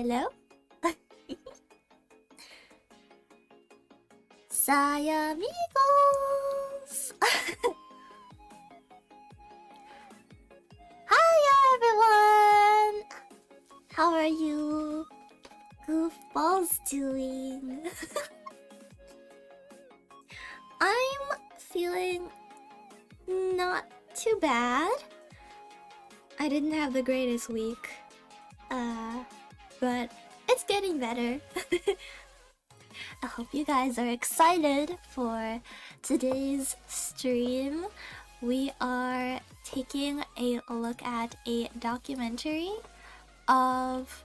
hello? Saya amigos! Hiya everyone! How are you goofballs doing? I'm feeling not too bad. I didn't have the greatest week. But it's getting better. I hope you guys are excited for today's stream. We are taking a look at a documentary of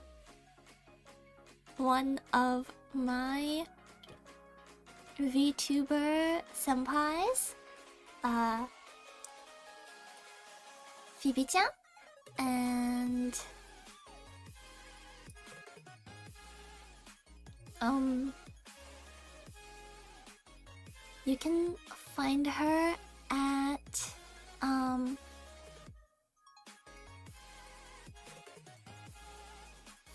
one of my VTuber senpais, Phoebe-chan, and you can find her at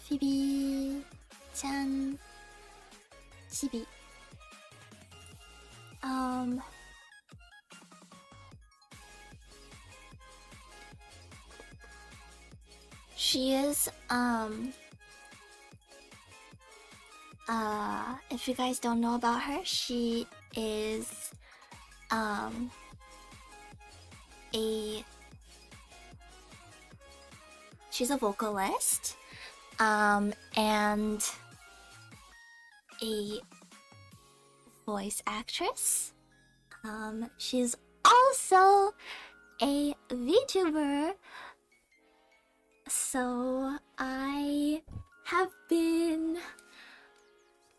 Phoebe-chan Chibi. She is if you guys don't know about her, she is she's a vocalist and a voice actress. She's also a VTuber. So I have been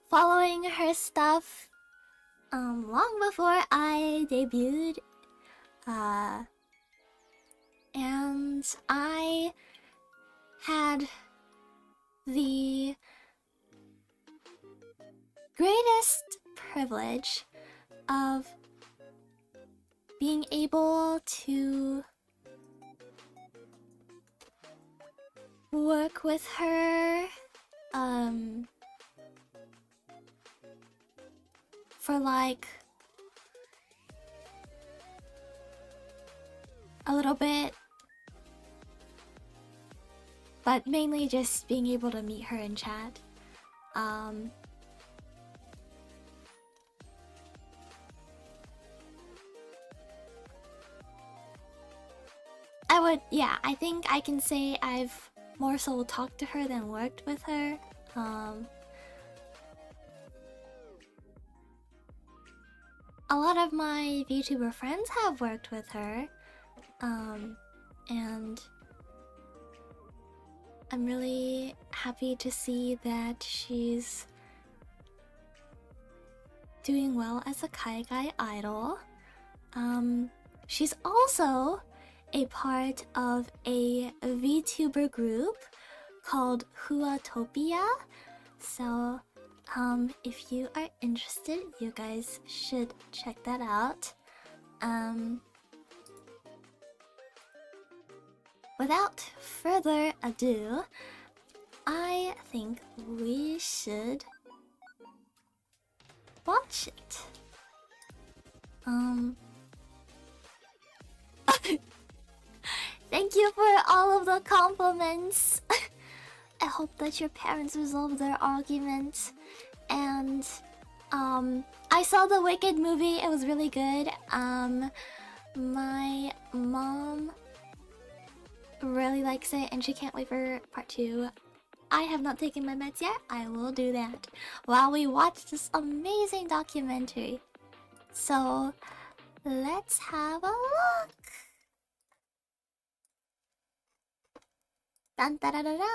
following her stuff long before I debuted, and I had the greatest privilege of being able to work with her for like a little bit, but mainly just being able to meet her and chat. I think I can say I've more so talked to her than worked with her. A lot of my VTuber friends have worked with her, and I'm really happy to see that she's doing well as a Kaigai idol. She's also a part of a VTuber group called Huatopia. So if you are interested, you guys should check that out. Without further ado, I think we should watch it. Thank you for all of the compliments. I hope that your parents resolve their argument. And I saw the Wicked movie. It was really good. My mom really likes it and she can't wait for part 2. I have not taken my meds yet. I will do that while we watch this amazing documentary. So let's have a look. Dun, da, da, da, da.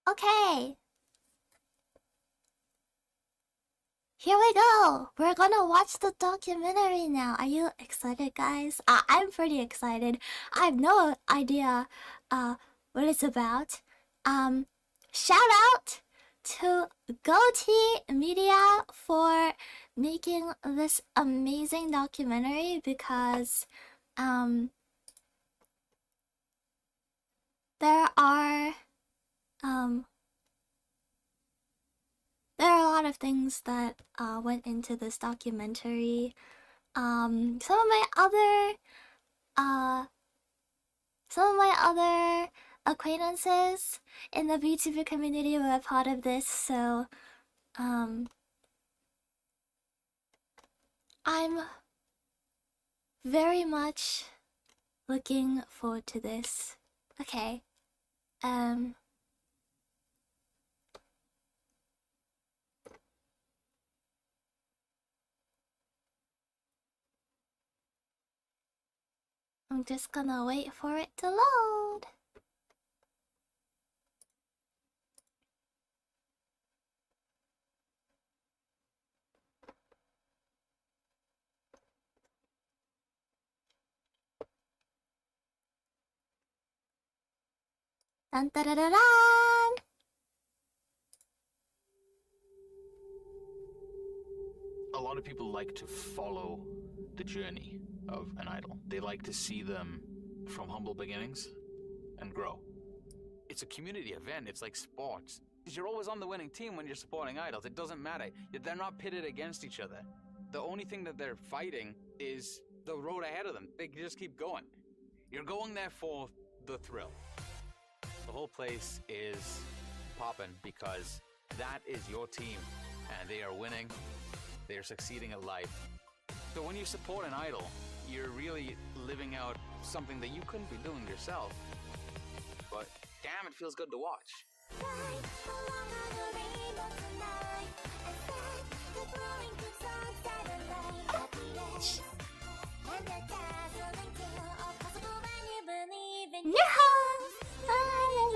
Okay. Here we go! We're gonna watch the documentary now. Are you excited, guys? I'm pretty excited. I have no idea what it's about. Shout out to Goatee Media for making this amazing documentary because there are a lot of things that went into this documentary. Some of my other acquaintances in the VTuber community were a part of this, so I'm very much looking forward to this. Okay. I'm just gonna wait for it to load. Dun da da da dun! A lot of people like to follow the journey of an idol. They like to see them from humble beginnings and grow. It's a community event. It's like sports. You're always on the winning team when you're supporting idols. It doesn't matter. They're not pitted against each other. The only thing that they're fighting is the road ahead of them. They just keep going. You're going there for the thrill. The whole place is popping because that is your team and they are winning. They are succeeding at life. So when you support an idol, you're really living out something that you couldn't be doing yourself. But damn, it feels good to watch.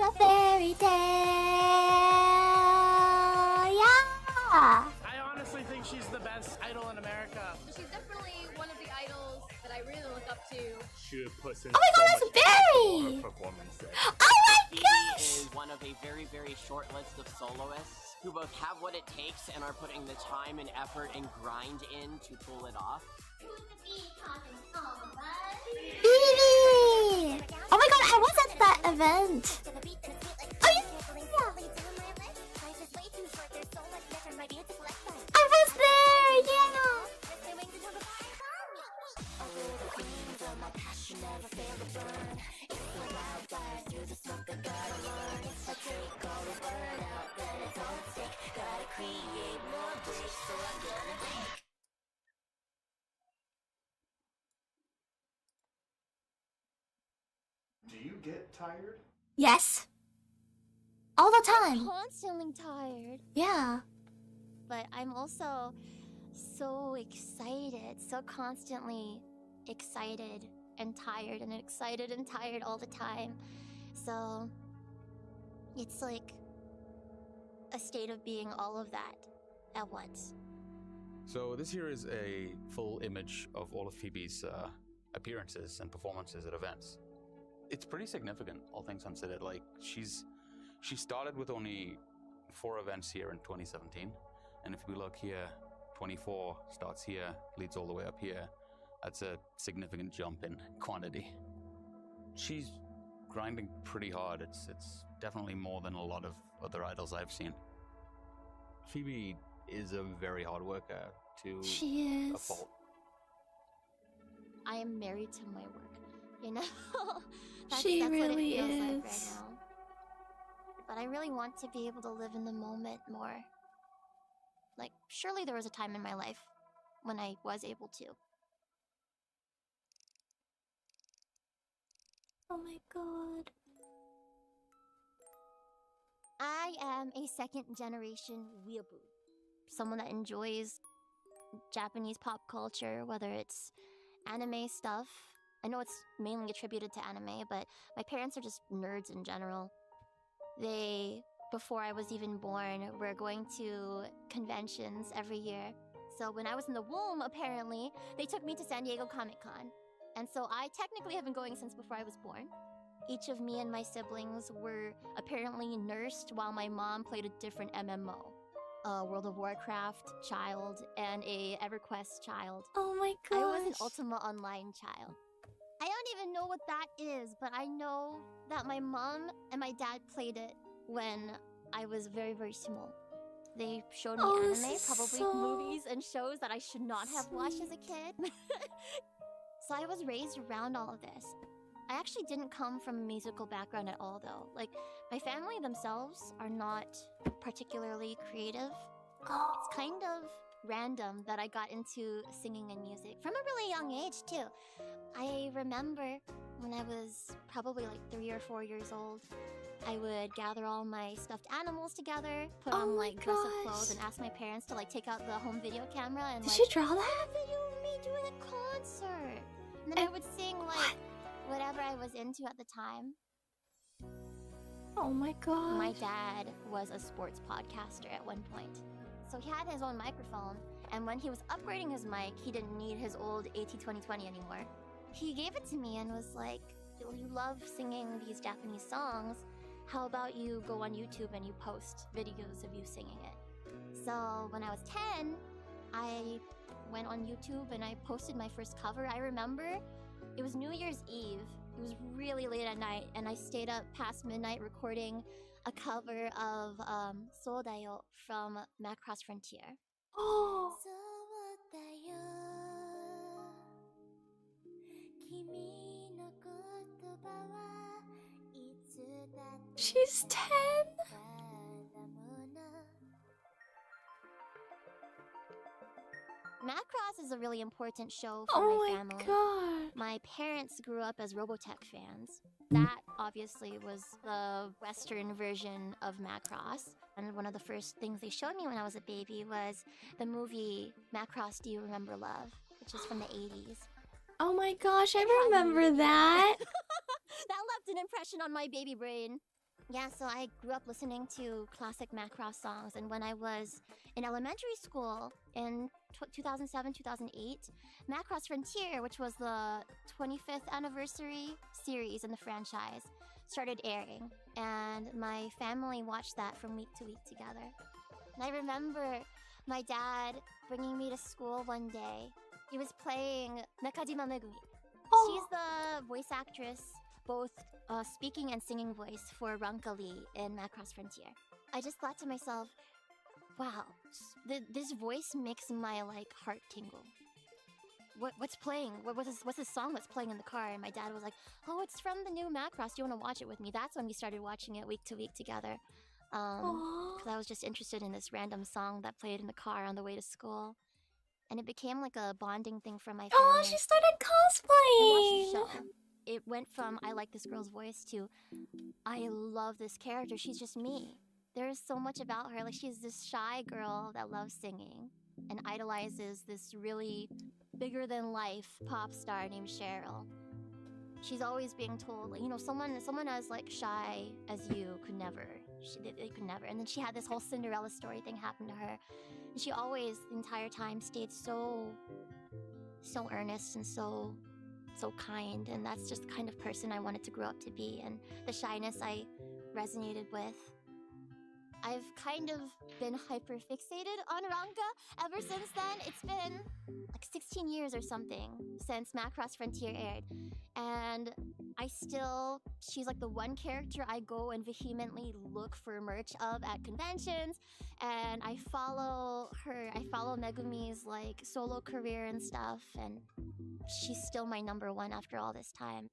A fairy tale. Yeah. I honestly think she's the best idol in America. She's definitely one of the idols that I really look up to. She puts in Oh my god, so it's much effort Barry! into her performances. Oh my Phoebe gosh! is one of a very, very short list of soloists who both have what it takes and are putting the time and effort and grind in to pull it off. Phoebe! Oh my god, I was at that event! Oh yeah! I was there! Yeah! Do you get tired? Yes! All the time! Constantly tired, Yeah. but I'm also so excited, so constantly excited and tired all the time. So it's like a state of being all of that at once. So this here is a full image of all of Phoebe's appearances and performances at events. It's pretty significant, all things considered. Like, she started with only 4 events here in 2017. And if we look here, 24 starts here, leads all the way up here. That's a significant jump in quantity. She's grinding pretty hard. It's definitely more than a lot of other idols I've seen. Phoebe is a very hard worker to She a is. fault. I am married to my work, you know? She that's really what it feels like right is. now. But I really want to be able to live in the moment more. Like, surely there was a time in my life when I was able to. Oh my god. I am a second generation weeaboo. Someone that enjoys Japanese pop culture, whether it's anime stuff. I know it's mainly attributed to anime, but my parents are just nerds in general. They, before I was even born, were going to conventions every year. So when I was in the womb, apparently, they took me to San Diego Comic-Con. And so I technically have been going since before I was born. each of me and my siblings were apparently nursed while my mom played a different MMO. A World of Warcraft child and a EverQuest child. Oh my gosh. I was an Ultima Online child. I don't even know what that is, but I know that my mom and my dad played it when I was very, very small. They showed me Oh, this anime, is probably so movies and shows that I should not have watched as a kid. So I was raised around all of this. I actually didn't come from a musical background at all, though. Like, my family themselves are not particularly creative. Oh. It's kind of random that I got into singing and music from a really young age, too. I remember when I was probably like 3 or 4 years old, I would gather all my stuffed animals together, put Oh on my like dress up gosh. clothes, and ask my parents to like take out the home video camera and Did like she draw that? "Have a video of me doing a concert." And then I would sing like whatever I was into at the time. Oh my god. My dad was a sports podcaster at one point. So he had his own microphone, and when he was upgrading his mic, he didn't need his old AT2020 anymore. He gave it to me and was like, "Well, you love singing these Japanese songs. How about you go on YouTube and you post videos of you singing it?" So when I was 10, I went on YouTube and I posted my first cover. I remember it was New Year's Eve. It was really late at night, and I stayed up past midnight recording a cover of Sodayo from Macross Frontier. Oh. She's 10? Macross is a really important show for Oh my my family. god. My parents grew up as Robotech fans. That obviously was the Western version of Macross. And one of the first things they showed me when I was a baby was the movie Macross Do You Remember Love, which is from the 80s. Oh my gosh, I It had remember music in it. that. That left an impression on my baby brain. Yeah, so I grew up listening to classic Macross songs, and when I was in elementary school in 2007, 2008, Macross Frontier, which was the 25th anniversary series in the franchise, started airing, and my family watched that from week to week together. And I remember my dad bringing me to school one day. He was playing Nakajima Megumi. She's the voice actress, both speaking and singing voice for Ranka Lee in Macross Frontier. I just thought to myself, wow, this voice makes my like heart tingle. What's playing? What's this song that's playing in the car? And my dad was like, "Oh, it's from the new Macross. Do you want to watch it with me?" That's when we started watching it week to week together. Because I was just interested in this random song that played in the car on the way to school. And it became like a bonding thing for my family. Oh, she started I cosplaying. watched the show. It went from I like this girl's voice to I love this character. She's just me. There's so much about her. Like, she's this shy girl that loves singing and idolizes this really bigger than life pop star named Cheryl. She's always being told, like, you know, someone as like shy as you could never. They could never. And then she had this whole Cinderella story thing happen to her. And she always, the entire time, stayed so earnest and so kind. And that's just the kind of person I wanted to grow up to be. And the shyness I resonated with. I've kind of been hyper fixated on Ranka ever since then. It's been like 16 years or something since Macross Frontier aired. And she's like the one character I go and vehemently look for merch of at conventions. And I follow Megumi's like solo career and stuff. And she's still my number one after all this time.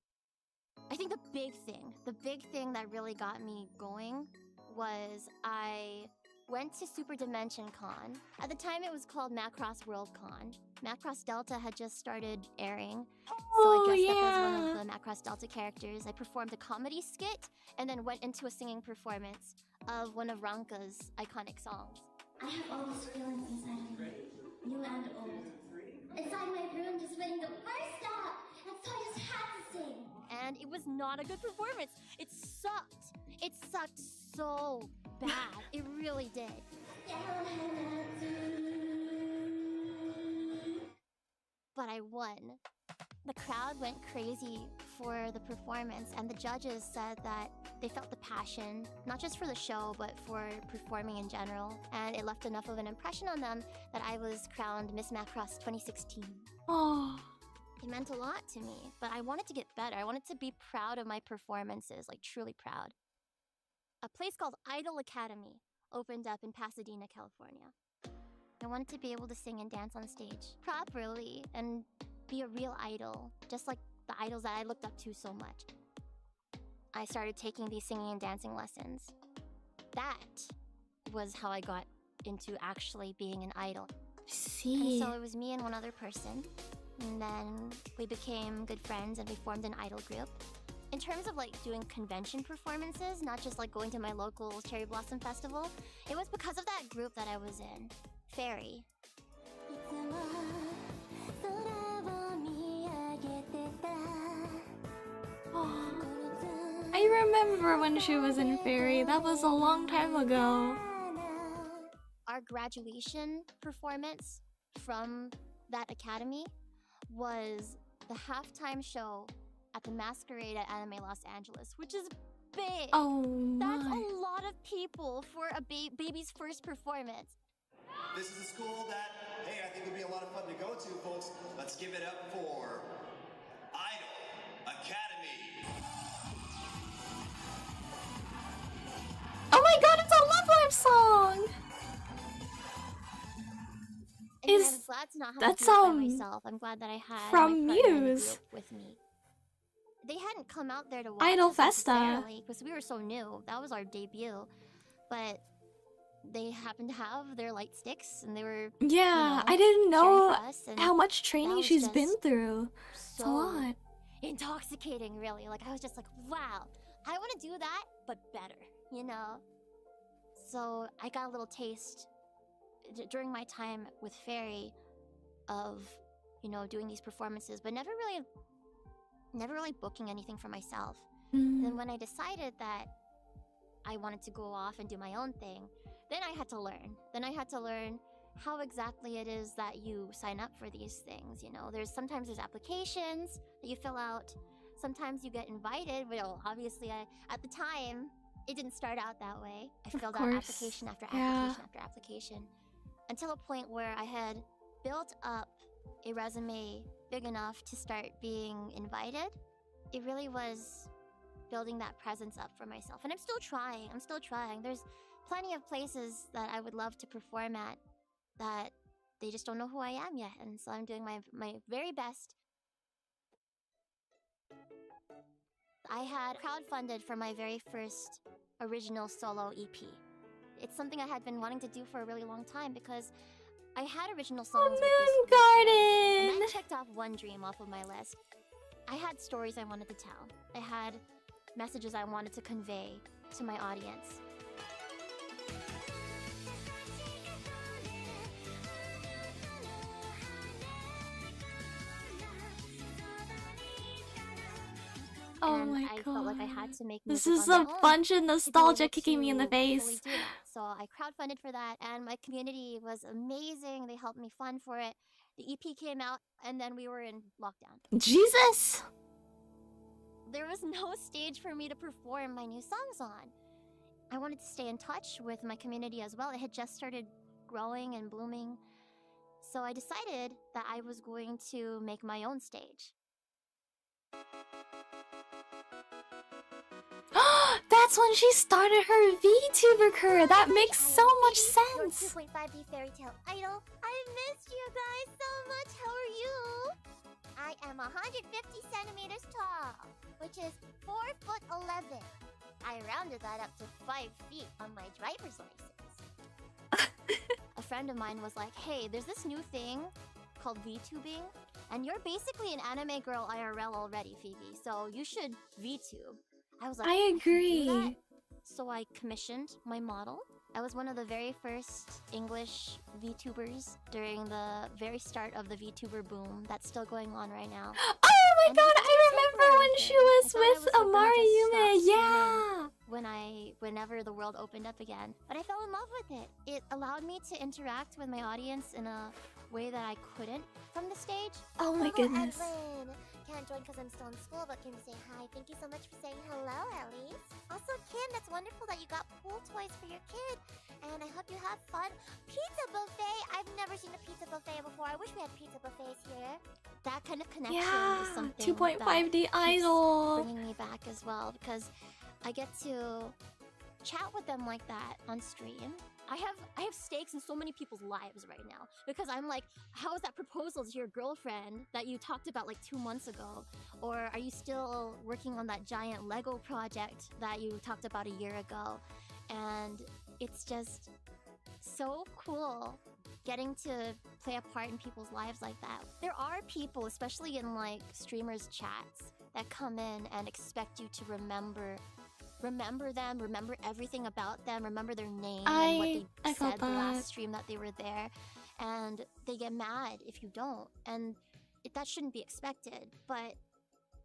I think the big thing that really got me going was I went to Super Dimension Con. At the time, it was called Macross World Con. Macross Delta had just started airing, so I dressed up as one of the Macross Delta characters. I performed a comedy skit, and then went into a singing performance of one of Ranka's iconic songs. I have all these feelings inside of me, new and old. Inside my room, just waiting to burst out, and so I just had to sing. And it was not a good performance. It sucked. It sucked so bad. It really did. But I won. The crowd went crazy for the performance, and the judges said that they felt the passion, not just for the show, but for performing in general. And it left enough of an impression on them that I was crowned Miss Macross 2016. Oh. It meant a lot to me, but I wanted to get better. I wanted to be proud of my performances, like truly proud. A place called Idol Academy opened up in Pasadena, California. I wanted to be able to sing and dance on stage properly and be a real idol, just like the idols that I looked up to so much. I started taking these singing and dancing lessons. That was how I got into actually being an idol. See. And so it was me and one other person. And then we became good friends and we formed an idol group. In terms of like doing convention performances, not just like going to my local Cherry Blossom Festival, it was because of that group that I was in, Fairy. Oh. I remember when she was in Fairy. That was a long time ago. Our graduation performance from that academy was the halftime show at the Masquerade at Anime Los Angeles, which is big. Oh That's my. a lot of people for a baby's first performance. This is a school that, hey, I think would be a lot of fun to go to, folks. Let's give it up for Idol Academy. Oh my god, it's a Love Live song! And Is- I'm glad to not have that's, to do it by myself. I'm glad that I had from my partner in the Muse. group with me. They hadn't come out there to watch Idol us Festa. necessarily, because we were so new. That was our debut. But they happened to have their light sticks, and they were Yeah, I didn't cheering know for us, and how much that training was she's just been through. It's a so lot. intoxicating, really. Like, I was just like, wow, I want to do that, but better, you know? So I got a little taste during my time with Fairy of, you know, doing these performances, but never really booking anything for myself. And then when I decided that I wanted to go off and do my own thing, then I had to learn. Then I had to learn how exactly it is that you sign up for these things, you know? Sometimes there's applications that you fill out. Sometimes you get invited. Well, obviously, at the time, it didn't start out that way. I filled out course. application after Yeah. application after application, until a point where I had built up a resume big enough to start being invited. It really was building that presence up for myself. And I'm still trying. There's plenty of places that I would love to perform at that they just don't know who I am yet. And so I'm doing my very best. I had crowdfunded for my very first original solo EP. It's something I had been wanting to do for a really long time because I had original songs with this group, and Moon Garden! that checked off one dream off of my list. I had stories I wanted to tell. I had messages I wanted to convey to my audience. Oh And my I god. felt like I had to make This music is on a my own bunch of to be nostalgia able kicking me in the to fully face. do that. So I crowdfunded for that, and my community was amazing. They helped me fund for it. The EP came out, and then we were in lockdown. Jesus! There was no stage for me to perform my new songs on. I wanted to stay in touch with my community as well. It had just started growing and blooming. So I decided that I was going to make my own stage. That's when she started her VTuber career. That makes so much Your sense. 2.5D fairy tale idol. I missed you guys so much. How are you? I am 150 centimeters tall, which is 4'11". I rounded that up to 5 feet on my driver's license. A friend of mine was like, hey, there's this new thing called VTubing, and you're basically an anime girl IRL already, Phoebe, so you should VTube. I was like, I can do agree. that? So I commissioned my model. I was one of the very first English VTubers during the very start of the VTuber boom that's still going on right now. Oh my And god, it I was remember when temporary she thing. was I thought I with was gonna Amari just Yume. stop Yeah. streaming whenever the world opened up again. But I fell in love with it. It allowed me to interact with my audience in a way that I couldn't from the stage. Oh my Hello, goodness. Evelyn. can't join because I'm still in school, but can say hi. Thank you so much for saying hello, at least. Also, Kim, that's wonderful that you got pool toys for your kid. And I hope you have fun. Pizza buffet! I've never seen a pizza buffet before. I wish we had pizza buffets here. That kind of connection Yeah, is something 2.5D that idol. keeps bringing me back as well, because I get to chat with them like that on stream. I have stakes in so many people's lives right now, because I'm like, how is that proposal to your girlfriend that you talked about like 2 months ago? Or are you still working on that giant Lego project that you talked about a year ago? And it's just so cool getting to play a part in people's lives like that. There are people, especially in like streamers chats, that come in and expect you to remember them, remember everything about them, remember their name and what they said the last stream that they were there, and they get mad if you don't, and that shouldn't be expected, but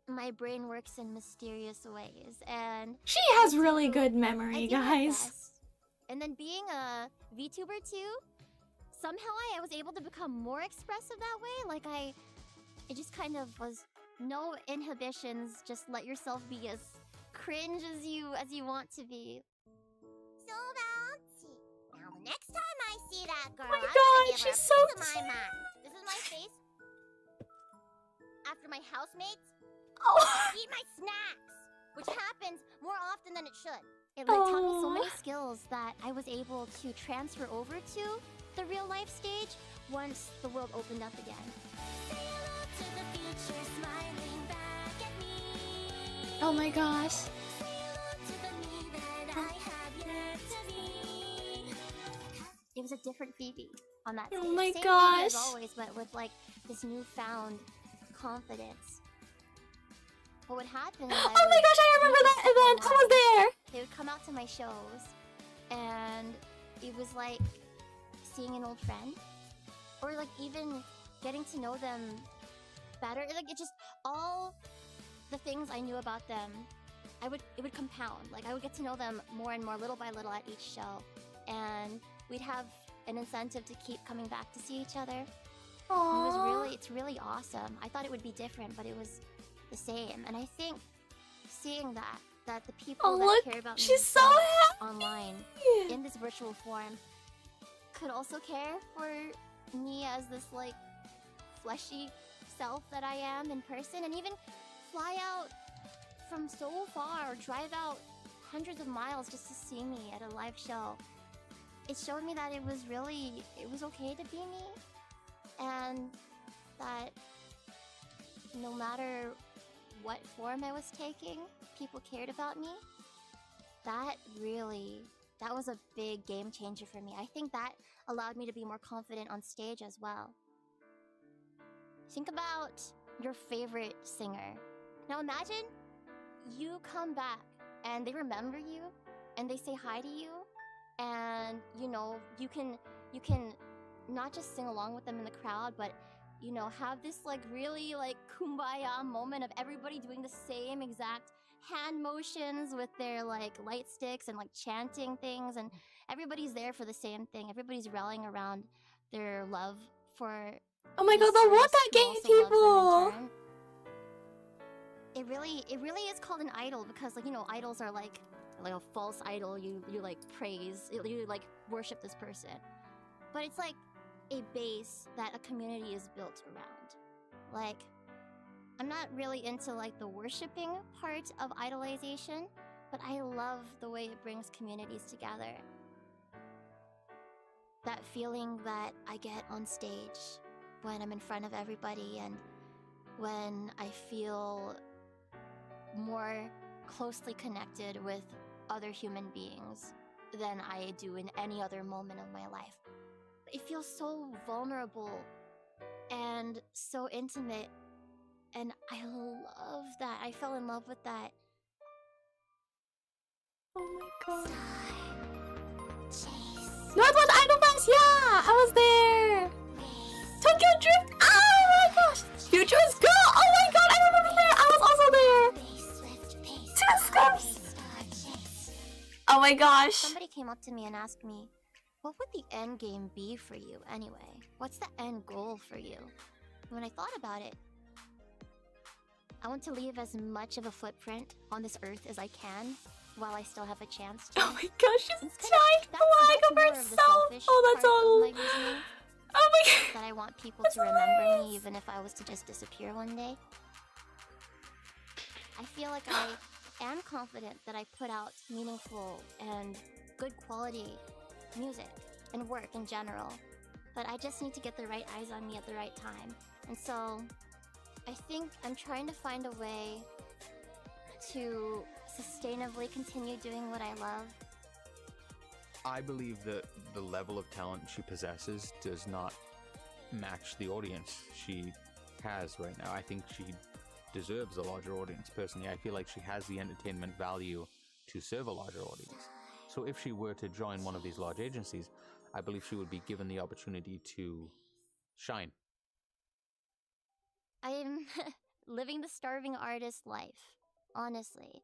my brain works in mysterious ways, and She has really good memory, guys. And then being a VTuber too, somehow I was able to become more expressive that way. Like it just kind of was no inhibitions, just let yourself be as cringe as you want to be. So bouncy. Now the next time I see that girl, Oh my I'm God, gonna give her she's a so piece of my mind. This is my face after my housemates eat my snacks, which happens more often than it should. It like taught me so many skills that I was able to transfer over to the real life stage once the world opened up again. Oh my gosh. It was a different Phoebe on that Oh stage. my Same Phoebe gosh. as always, but with like this newfound confidence. What would happen is Oh my gosh, I remember that event! I was there! They would come out to my shows, and it was like seeing an old friend, or like even getting to know them better. Like it just, all the things I knew about them, it would compound. Like I would get to know them more and more, little by little, at each show, and we'd have an incentive to keep coming back to see each other. Aww. It's really awesome. I thought it would be different, but it was the same. And I think seeing that the people that care about me she's so online in this virtual form could also care for me as this like fleshy self that I am in person, and even fly out from so far or drive out hundreds of miles just to see me at a live show. It showed me that it was okay to be me, and that no matter what form I was taking, people cared about me. That was a big game changer for me. I think that allowed me to be more confident on stage as well. Think about your favorite singer. Now imagine you come back and they remember you and they say hi to you, and you know, you can not just sing along with them in the crowd, but you know, have this like really like kumbaya moment of everybody doing the same exact hand motions with their like light sticks and like chanting things, and everybody's there for the same thing. Everybody's rallying around their love for. Oh my god, the what that game people! It really is called an idol, because like, you know, idols are like a false idol. You like praise, you like worship this person, but it's like a base that a community is built around. Like, I'm not really into like the worshipping part of idolization, but I love the way it brings communities together. That feeling that I get on stage when I'm in front of everybody, and when I feel more closely connected with other human beings than I do in any other moment of my life. It feels so vulnerable and so intimate, and I love that. I fell in love with that. Oh my god. Northwest Idol Fest, yeah! I was there! Tokyo Drift, oh my gosh! Future is Girl, oh my god, I remember there! I was also there! Tsunscoops! Oh my gosh. Somebody came up to me and asked me, what would the end game be for you anyway? What's the end goal for you? When I thought about it, I want to leave as much of a footprint on this earth as I can while I still have a chance to. Oh my gosh, she's It's a kind giant that's flag of more the herself! selfish Oh, that's part of all. my reasoning, Oh my god. that I want people That's to remember me hilarious. even if I was to just disappear one day. I feel like I am confident that I put out meaningful and good quality music and work in general, but I just need to get the right eyes on me at the right time. And so I think I'm trying to find a way to sustainably continue doing what I love. I believe that the level of talent she possesses does not match the audience she has right now. I think she deserves a larger audience. Personally, I feel like she has the entertainment value to serve a larger audience. So if she were to join one of these large agencies, I believe she would be given the opportunity to shine. I'm living the starving artist life, honestly.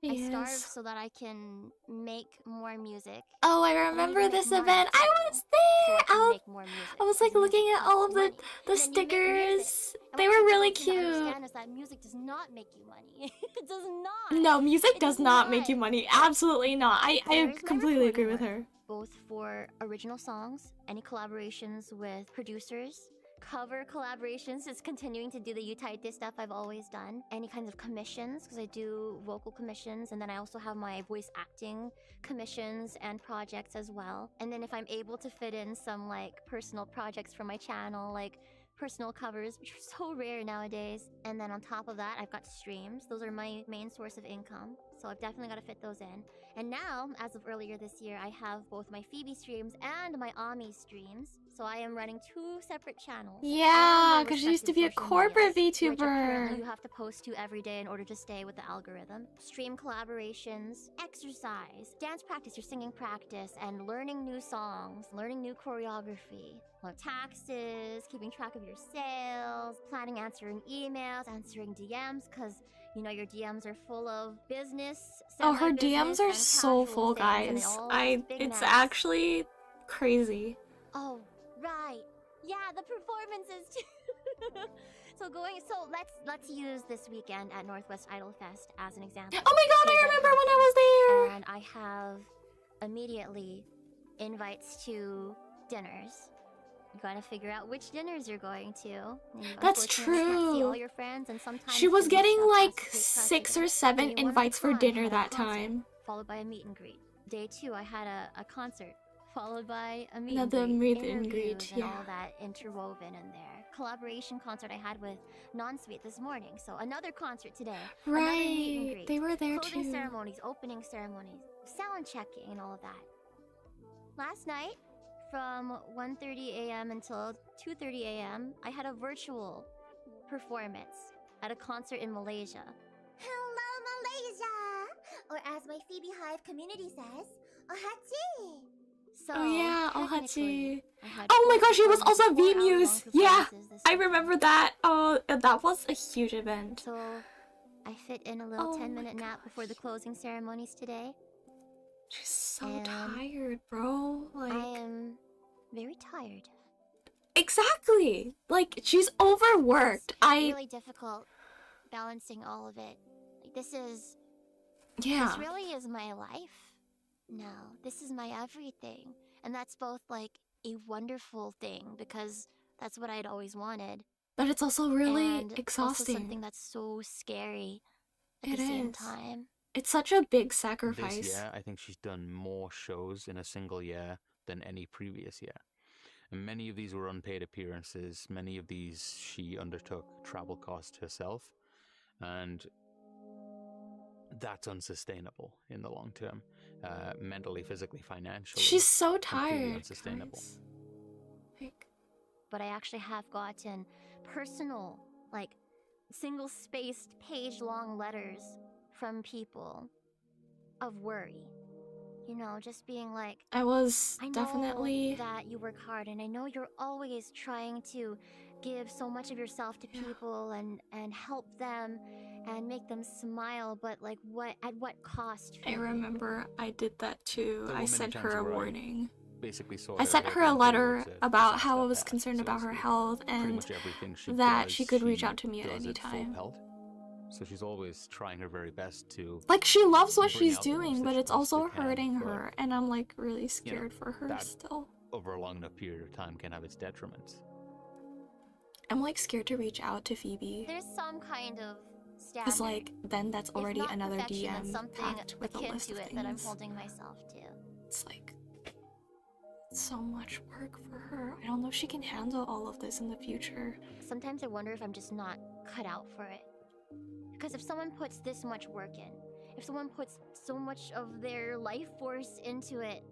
I Yes. starve so that I can make more music. Oh, I And I need remember to make this money event. I was so there. I can Oh, make more music. I was like 'cause looking music at all of costs the money. the And then you make music. stickers. And They what were people really don't cute. understand is that music does not make you money. It does not. No, music It does not make you money. Absolutely not. I There's my completely agree recording with work, her. both for original songs, any collaborations with producers, cover collaborations, just continuing to do the U-Type stuff I've always done, any kinds of commissions, because I do vocal commissions, and then I also have my voice acting commissions and projects as well. And then if I'm able to fit in some like personal projects for my channel, like personal covers, which are so rare nowadays. And then on top of that, I've got streams. Those are my main source of income. So I've definitely got to fit those in. And now, as of earlier this year, I have both my Phoebe streams and my Ami streams. So I am running 2 separate channels. Yeah, and their because she used to be a respective social corporate medias, which apparently VTuber. you have to post to every day in order to stay with the algorithm. Stream collaborations, exercise, dance practice, your singing practice, and learning new songs, learning new choreography. Taxes, keeping track of your sales, planning answering emails, answering DMs, because you know your DMs are full of business. Oh, her semi-business, DMs are and so casual full, things, and it guys. all has big It's mess. actually crazy. Oh, right. Yeah, the performances too. So let's use this weekend at Northwest Idol Fest as an example. Oh my god, The I event remember when I happens, was there. and I have immediately invites to dinners. You gotta figure out which dinners you're going to. And you That's unfortunately can't see true. all your friends, and sometimes She was business getting stuff has like to take 6 or precedent. 7 Day 1 of the invites for con, I dinner had a that concert, time. followed by a meet and greet. Day 2, I had a concert, followed by a meet Another and greet, meet and greet, interviews, and yeah. all that interwoven in there. Collaboration concert I had with Non-Sweet this morning, so another concert today. Another meet and Right, greet. they were there Closing too. ceremonies, opening ceremonies, sound checking, and all of that. Last night, from 1:30 a.m. until 2:30 a.m., I had a virtual performance at a concert in Malaysia. Hello, Malaysia! Or as my Phoebe Hive community says, Ohati! So, Oh yeah, technically, Ohachi. I had Oh my 4 gosh, it was also performances, 4 VMuse. hour-long Yeah, performances this I weekend. remember that. Oh, that was a huge event. So, I fit in a little Oh my 10-minute nap before the closing ceremonies today. She's so And tired, bro. I Like, am very tired. exactly. Like, she's overworked. It's I really difficult balancing all of it. Like, this yeah. really is my life now. This is my everything. And that's both like a wonderful thing because that's what I'd always wanted. But it's also really And also exhausting. something that's so scary at It the same is. time. It's such a big This sacrifice. year, I think she's done more shows in a single year than any previous year. And many of these were unpaid appearances. Many of these she undertook travel costs herself. And that's unsustainable in the long term. Mentally, physically, financially. She's so completely tired. unsustainable. Guys. Like, But I actually have gotten personal, like single-spaced page-long letters from people of worry. You know, just being like, I was I know definitely that you work hard, and I know you're always trying to give so much of yourself to people and help them and make them smile, but like at what cost? I Phoebe? remember I did that too. There I were many sent times her a where I warning. Basically saw I sent her a heading letter towards a about how I disaster was path, concerned so to about her speak. health Pretty and much everything she that does, she could reach she out to me at does any at full time. pelt. So she's always trying her very best to Like, she loves what bring she's out the most doing, that but she it's also possibly can, hurting but, her, and I'm like really scared for her that still. over a long enough period of time can have its detriments. I'm like scared to reach out to Phoebe. There's some kind of standard. Because, like, then that's If already not another perfection, then DM something packed with a akin list to of it that I'm things. holding myself to. It's like so much work for her. I don't know if she can handle all of this in the future. Sometimes I wonder if I'm just not cut out for it. Because if someone puts this much work in, if someone puts so much of their life force into it,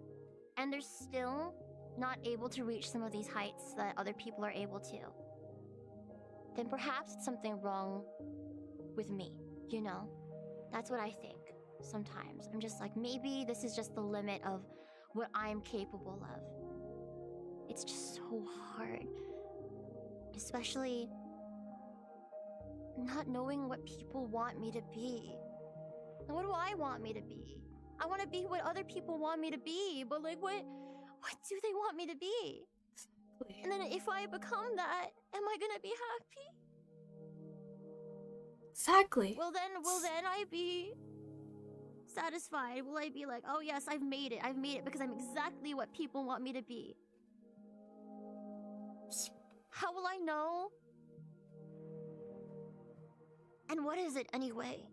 and they're still not able to reach some of these heights that other people are able to, then perhaps it's something wrong with me, you know? That's what I think sometimes. I'm just like, maybe this is just the limit of what I'm capable of. It's just so hard. Especially not knowing what people want me to be. And what do I want me to be? I want to be what other people want me to be, but like what do they want me to be? And then if I become that, am I gonna be happy? Exactly. Will then I be satisfied? Will I be like, oh yes, I've made it. I've made it because I'm exactly what people want me to be. How will I know? And what is it anyway?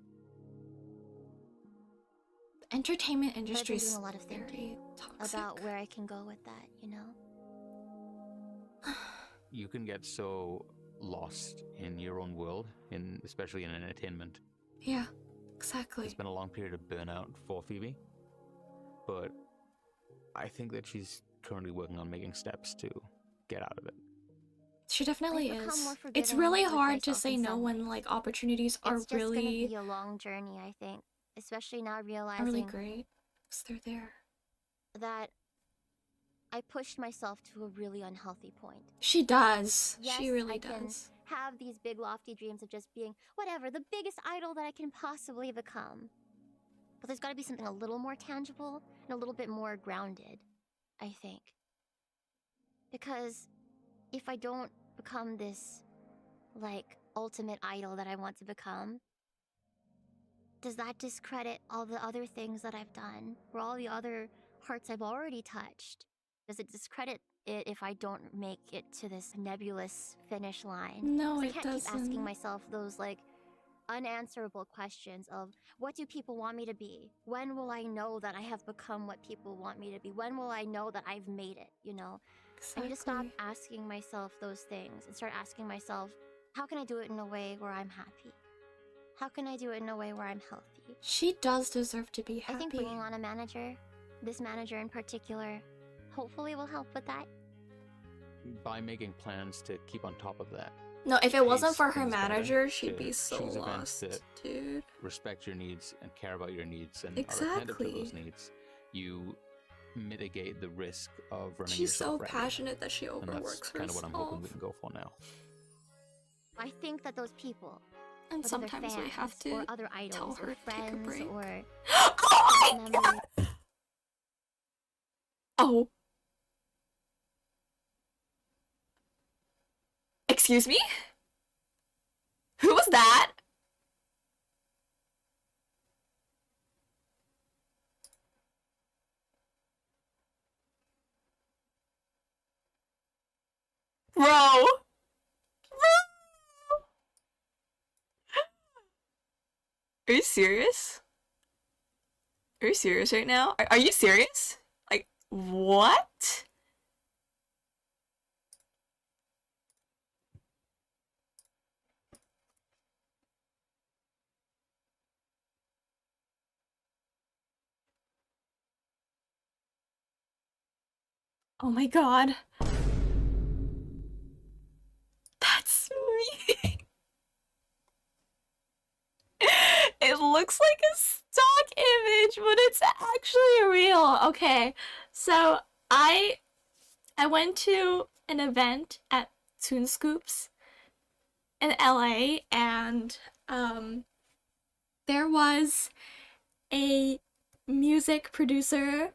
The entertainment But I've industry been is doing a lot of very thinking toxic. about where I can go with that, you know? You can get so lost in your own world, especially in entertainment. Yeah, exactly. It's been a long period of burnout for Phoebe, but I think that she's currently working on making steps to get out of it. She definitely I've become is. more It's forgiving really with hard to myself say in no some when ways. like opportunities are It's just gonna really be a long journey, I think. Especially now are really realizing great. Because they're there. that I pushed myself to a really unhealthy point. She does. Yes, She really I can does. have these big lofty dreams of just being whatever, the biggest idol that I can possibly become. But there's gotta be something a little more tangible and a little bit more grounded, I think. Because if I don't become this, like, ultimate idol that I want to become, does that discredit all the other things that I've done? Or all the other hearts I've already touched? Does it discredit it if I don't make it to this nebulous finish line? No, 'Cause I it can't keep asking doesn't. myself those, like, unanswerable questions of what do people want me to be? When will I know that I have become what people want me to be? When will I know that I've made it, you know? I need to stop Exactly. asking myself those things and start asking myself, how can I do it in a way where I'm happy? How can I do it in a way where I'm healthy? She does deserve to be I think happy. bringing on a manager, this manager in particular, hopefully will help with that. By making plans to keep on top of that. No, if it wasn't Pace for her things better, manager, she'd to be so choose events lost, that dude. respect your needs and care about your needs and are attentive to those Exactly. needs. You mitigate the risk of running She's so yourself ragged. passionate that she And that's overworks kind of what I'm hoping we herself. can go for now. I think that those people, And whether they're sometimes we have fans or to other tell idols her or to take a friends break. or Oh my members, god! Oh. Excuse me? Who was that? Bro! Are you serious? Are you serious right now? Are you serious? Like, what? Oh my god. That's me. It looks like a stock image, but it's actually real. Okay, so I went to an event at Tsunscoops in LA, and there was a music producer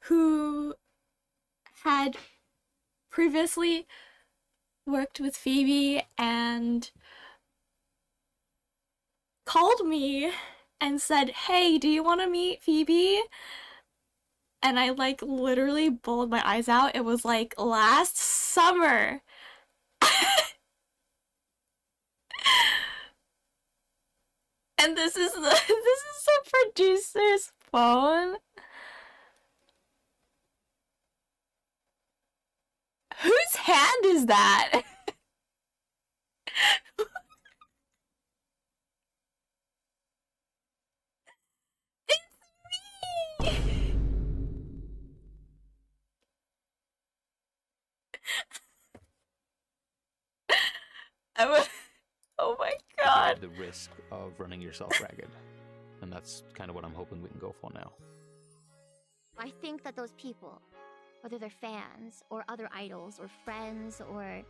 who had previously worked with Phoebe and called me and said, "Hey, do you want to meet Phoebe?" And I like literally bawled my eyes out. It was like last summer. And this is the producer's phone. Whose hand is that? It's me! Oh my god. The risk of running yourself ragged. And that's kind of what I'm hoping we can go for now. I think that those people, whether they're fans or other idols or friends or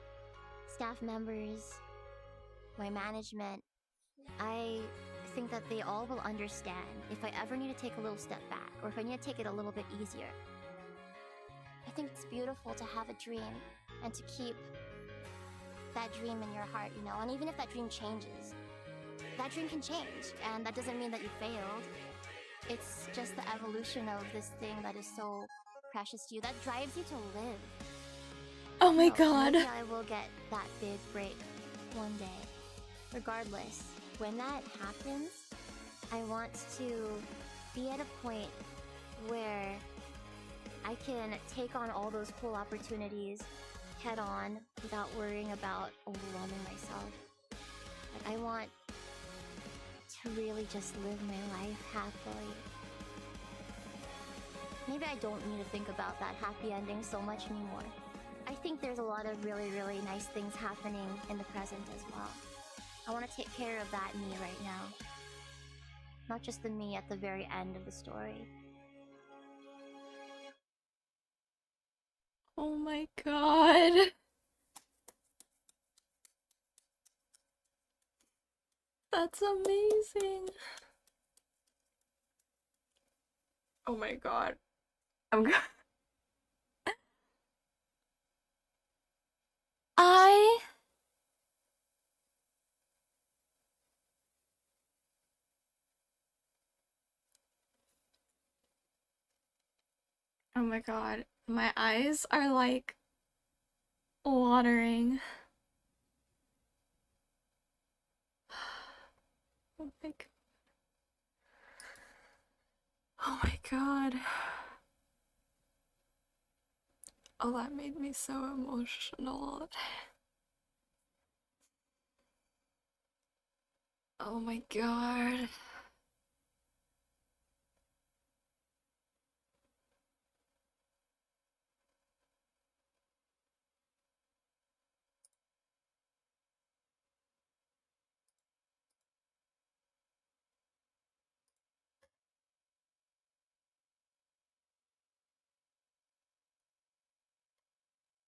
staff members, my management, I think that they all will understand if I ever need to take a little step back or if I need to take it a little bit easier. I think it's beautiful to have a dream and to keep that dream in your heart, you know, and even if that dream changes, that dream can change, and that doesn't mean that you failed. It's just the evolution of this thing that is so precious to you, that drives you to live. Oh my So god. maybe I will get that big break one day. Regardless, when that happens, I want to be at a point where I can take on all those cool opportunities head on without worrying about overwhelming myself. Like, I want to really just live my life happily. Maybe I don't need to think about that happy ending so much anymore. I think there's a lot of really, really nice things happening in the present as well. I want to take care of that me right now. Not just the me at the very end of the story. Oh my god. That's amazing. Oh my god. I Oh my god. My eyes are like watering. Oh my god. Oh my god. Oh, that made me so emotional. Oh my god.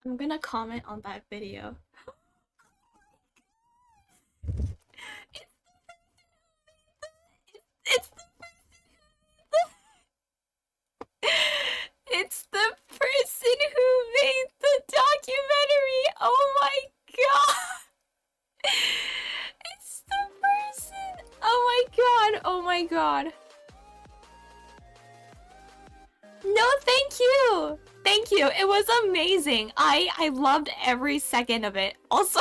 I'm gonna comment on that video. It's it's the person who made the documentary. Oh my god. It's the person. Oh my god. Oh my god. No, thank you. Thank you. It was amazing. I loved every second of it. Also,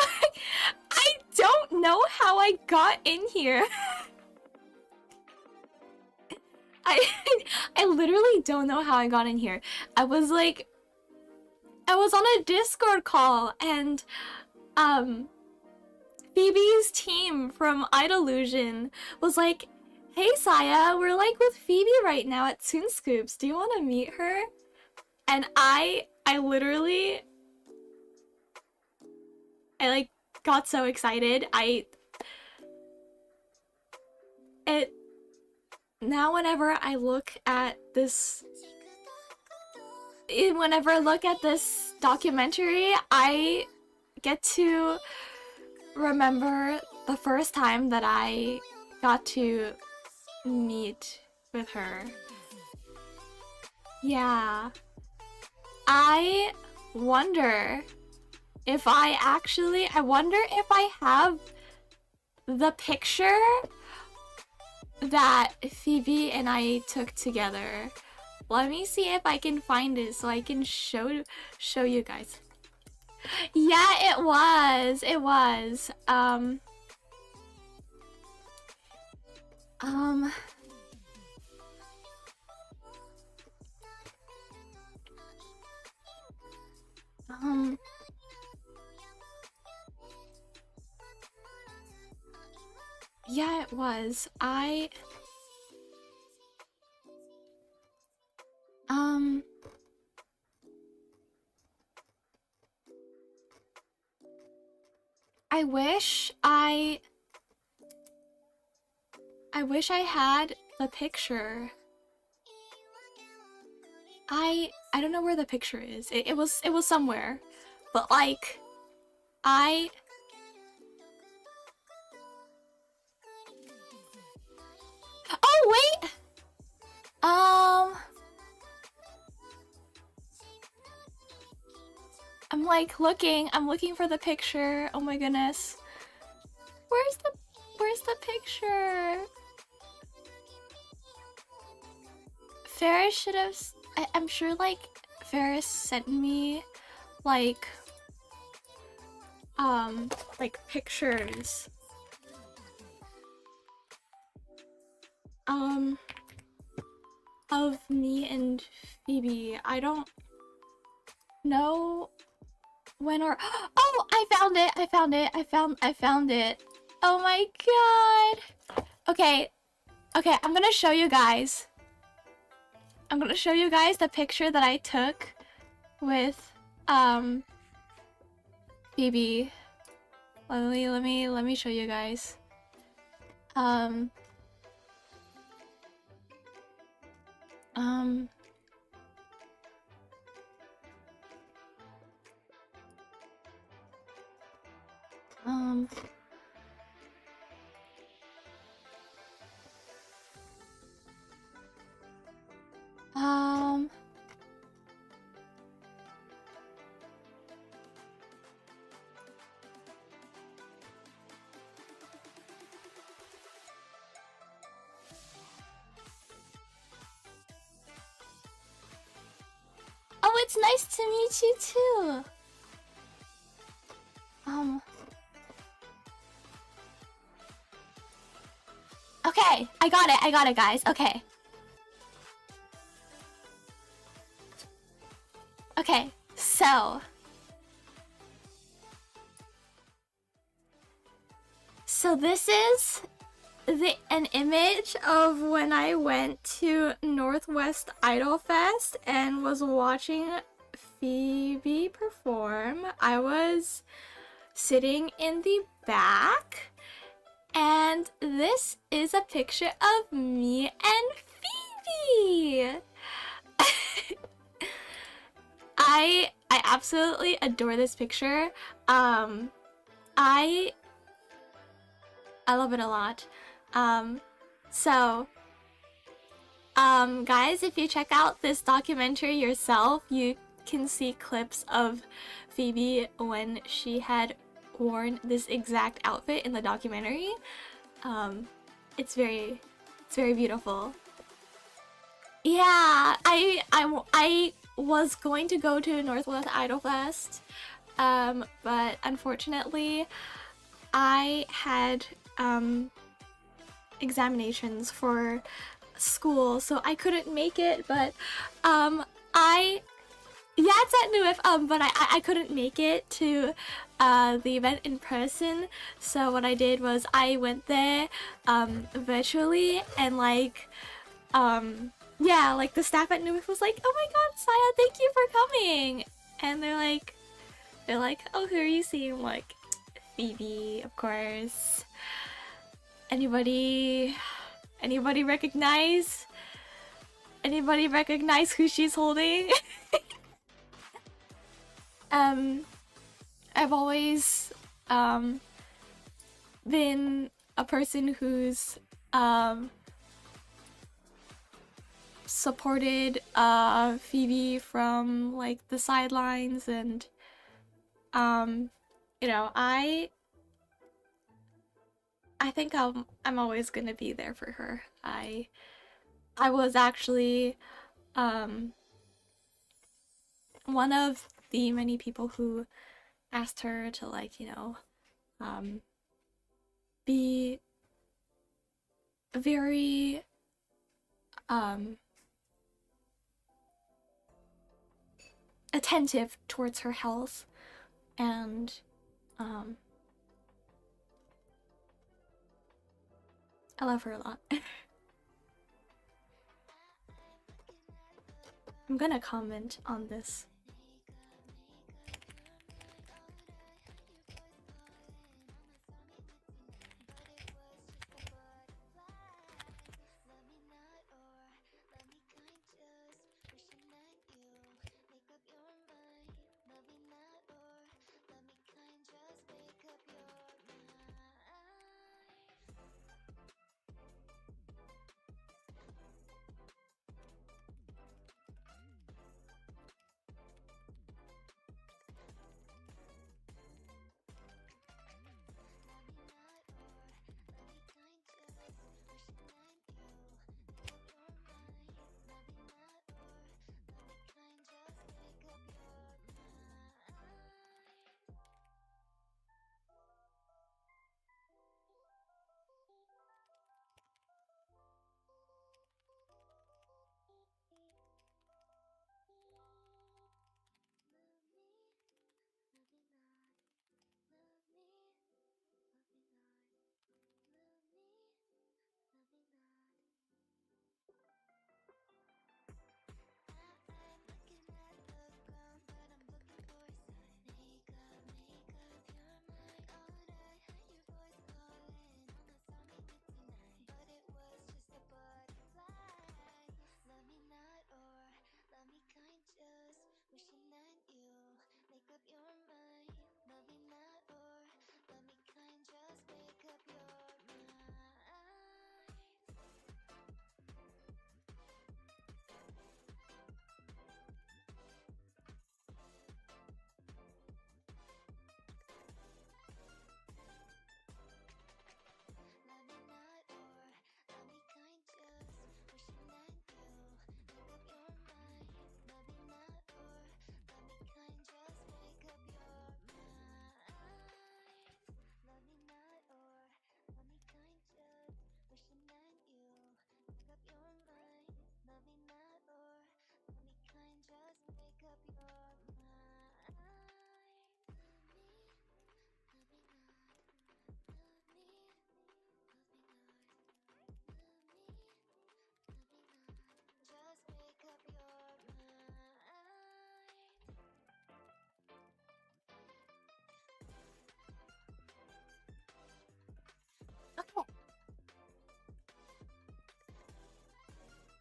I don't know how I got in here. I literally don't know how I got in here. I was on a Discord call and Phoebe's team from Idolution was like, "Hey Saya, we're like with Phoebe right now at Tsunscoops. Do you want to meet her?" And I literally like got so excited. Now whenever I look at this documentary, I get to remember the first time that I got to meet with her. Yeah. I wonder if I have the picture that Phoebe and I took together. Let me see if I can find it so I can show you guys. Yeah, it was. It was. Yeah, it was. I wish I had the picture. I don't know where the picture is. It was somewhere. But like Oh wait! I'm like I'm looking for the picture. Oh my goodness. Where's the picture? Ferris should have I'm sure like Ferris sent me like pictures of me and Phoebe. I don't know when or oh, I found it. I found it. Oh my god. Okay, I'm gonna show you guys. I'm gonna show you guys the picture that I took with Phoebe. Let me show you guys. Oh, it's nice to meet you too. Okay, I got it, guys. Okay. Okay, so this is an image of when I went to Northwest Idol Fest and was watching Phoebe perform. I was sitting in the back, and this is a picture of me and Phoebe. I absolutely adore this picture. I love it a lot. Guys, if you check out this documentary yourself, you can see clips of Phoebe when she had worn this exact outfit in the documentary. It's very beautiful. Yeah, I was going to go to Northwest Idol Fest, but unfortunately, I had examinations for school, so I couldn't make it. But yeah, it's at NewF, but I couldn't make it to the event in person. So what I did was I went there virtually, and like yeah, like the staff at NewF was like, "Oh my god, Saya, thank you for coming," and they're like, "Oh, who are you seeing?" I'm like, Phoebe, of course. Anybody recognize who she's holding? I've always been a person who's supported Phoebe from like the sidelines, and you know, I think I'm always gonna be there for her. I was actually one of the many people who asked her to, like, you know, be very attentive towards her health, and I love her a lot. I'm gonna comment on this.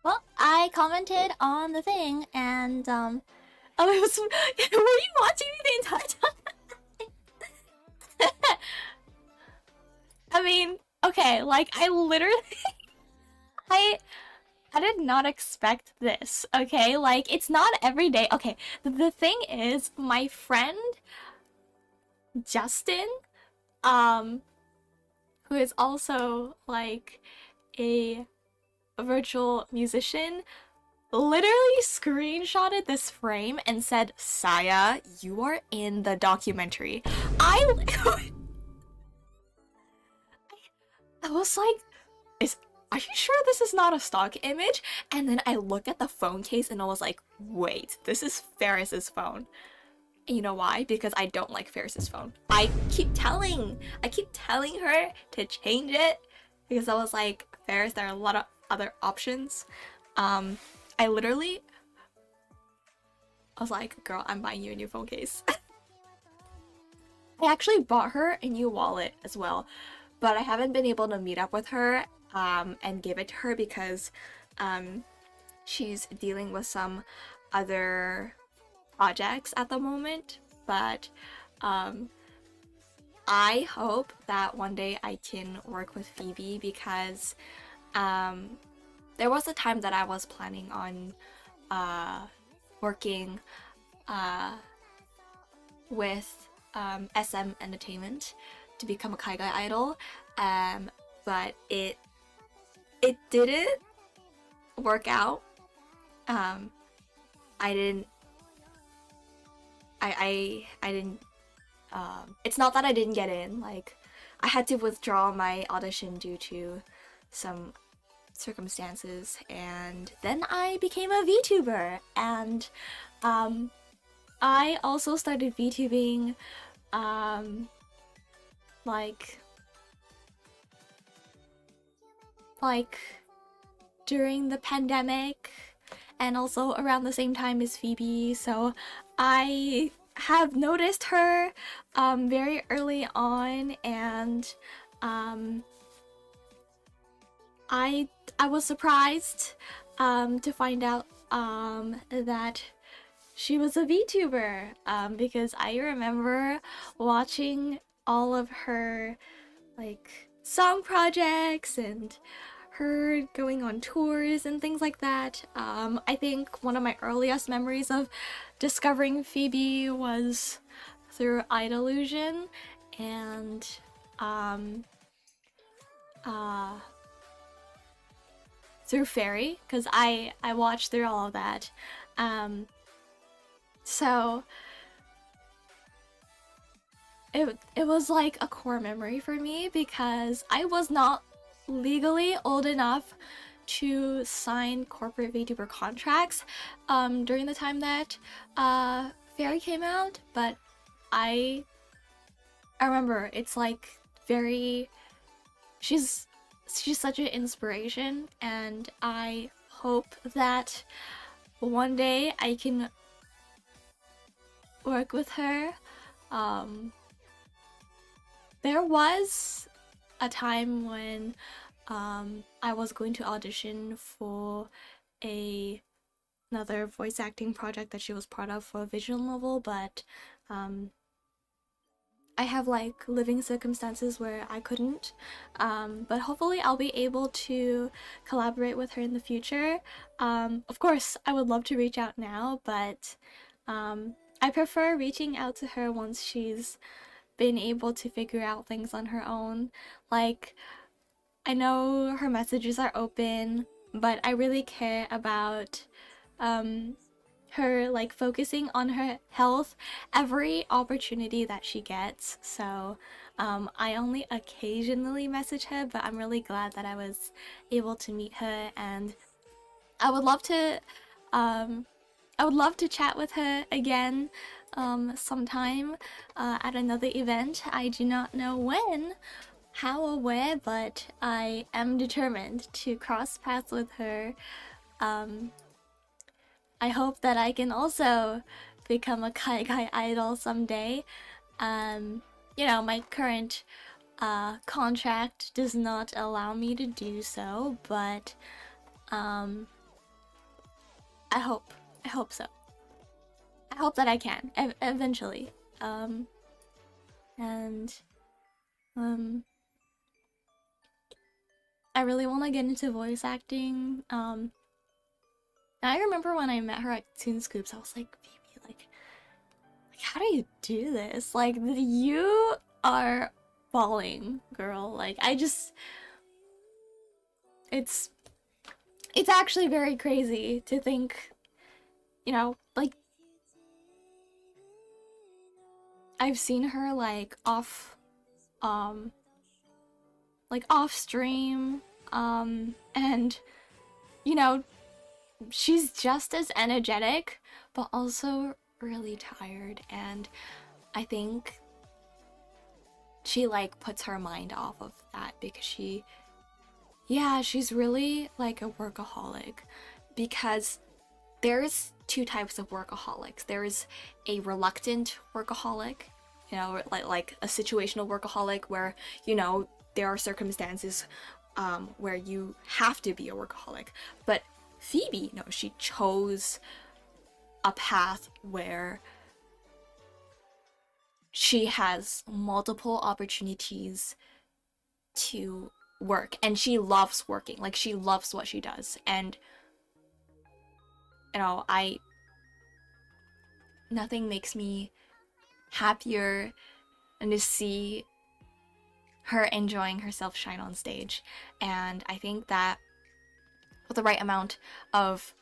Well, I commented on the thing, and oh, it was. Were you watching me the entire time? I mean, okay, like, I literally, I did not expect this. Okay, like, it's not every day. Okay, the thing is, my friend Justin, who is also like a virtual musician, literally screenshotted this frame and said, "Saya, you are in the documentary." I was like, are you sure this is not a stock image? And then I looked at the phone case and I was like, wait, this is Ferris's phone. And you know why? Because I don't like Ferris's phone. I keep telling her to change it, because I was like, Ferris, there are a lot of other options. I was like, girl, I'm buying you a new phone case. I actually bought her a new wallet as well, but I haven't been able to meet up with her and give it to her because she's dealing with some other projects at the moment. But I hope that one day I can work with Phoebe, because there was a time that I was planning on working with SM Entertainment to become a Kaigai idol, but it didn't work out. I didn't. I didn't. It's not that I didn't get in. Like, I had to withdraw my audition due to some circumstances, and then I became a VTuber, and I also started VTubing like during the pandemic, and also around the same time as Phoebe, so I have noticed her very early on, and I was surprised to find out that she was a VTuber, because I remember watching all of her like song projects and her going on tours and things like that. I think one of my earliest memories of discovering Phoebe was through Idolution and through Fairy, because I watched through all of that. So it was like a core memory for me, because I was not legally old enough to sign corporate VTuber contracts during the time that Fairy came out, but I remember it's like very, she's such an inspiration, and I hope that one day I can work with her. There was a time when I was going to audition for another voice acting project that she was part of for a visual novel, but I have like living circumstances where I couldn't, but hopefully I'll be able to collaborate with her in the future. Of course, I would love to reach out now, but I prefer reaching out to her once she's been able to figure out things on her own. Like, I know her messages are open, but I really care about her like focusing on her health every opportunity that she gets. So I only occasionally message her, but I'm really glad that I was able to meet her, and I would love to chat with her again sometime at another event. I do not know when, how, or where, but I am determined to cross paths with her. I hope that I can also become a Kaigai idol someday. You know, my current contract does not allow me to do so, but I hope so. I hope that I can eventually. I really want to get into voice acting. I remember when I met her at Tsunscoops, I was like, Phoebe, like how do you do this? Like, you are balling, girl. Like, it's actually very crazy to think, you know, like, I've seen her like off stream, and you know, she's just as energetic but also really tired, and I think she like puts her mind off of that because she's really like a workaholic, because there's two types of workaholics. There's a reluctant workaholic, you know, like a situational workaholic where, you know, there are circumstances where you have to be a workaholic. But Phoebe, no, she chose a path where she has multiple opportunities to work, and she loves working. Like, she loves what she does, and you know, nothing makes me happier than to see her enjoying herself shine on stage. And I think that with the right amount of